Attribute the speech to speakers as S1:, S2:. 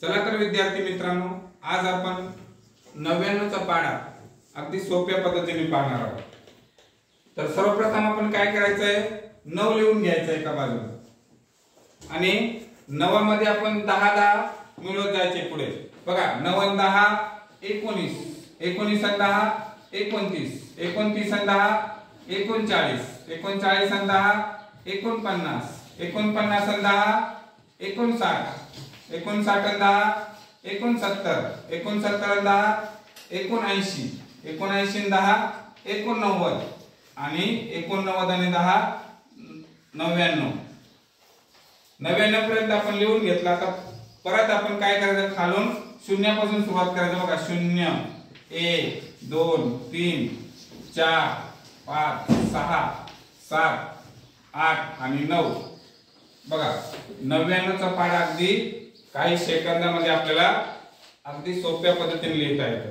S1: चला तर विद्यार्थी मित्रांनो, आज आपण 99 चा पाढा अगदी सोप्या पद्धतीने पाहणार आहोत। तर सर्वप्रथम आपण काय करायचंय, 9 लिहून घ्यायचं एका बाजूला आणि 9 मध्ये आपण 10 मिळवत जायचे पुढे। बघा 9 आणि 10 19, 19 आणि 10 29, 29 आणि 10 39, 39 आणि 10 49, 49 आणि 10 59, 59 आणि 10 69, 69 आणि 10 79, 79 आणि 10 89 आणि 89 आणि 10 99, 99 पर्यंत आपण लिहून घेतला। आता परत आपण काय करायचं, खालून शून्यापासून सुरुवात करायचं। बघा 0 1 2 3 4 5 6 7 8 आणि 9। बघा 99 चा पाढा अगदी काही सेकंदामध्ये आपल्याला अगदी सोप्या पद्धतीने लिहिता येतो।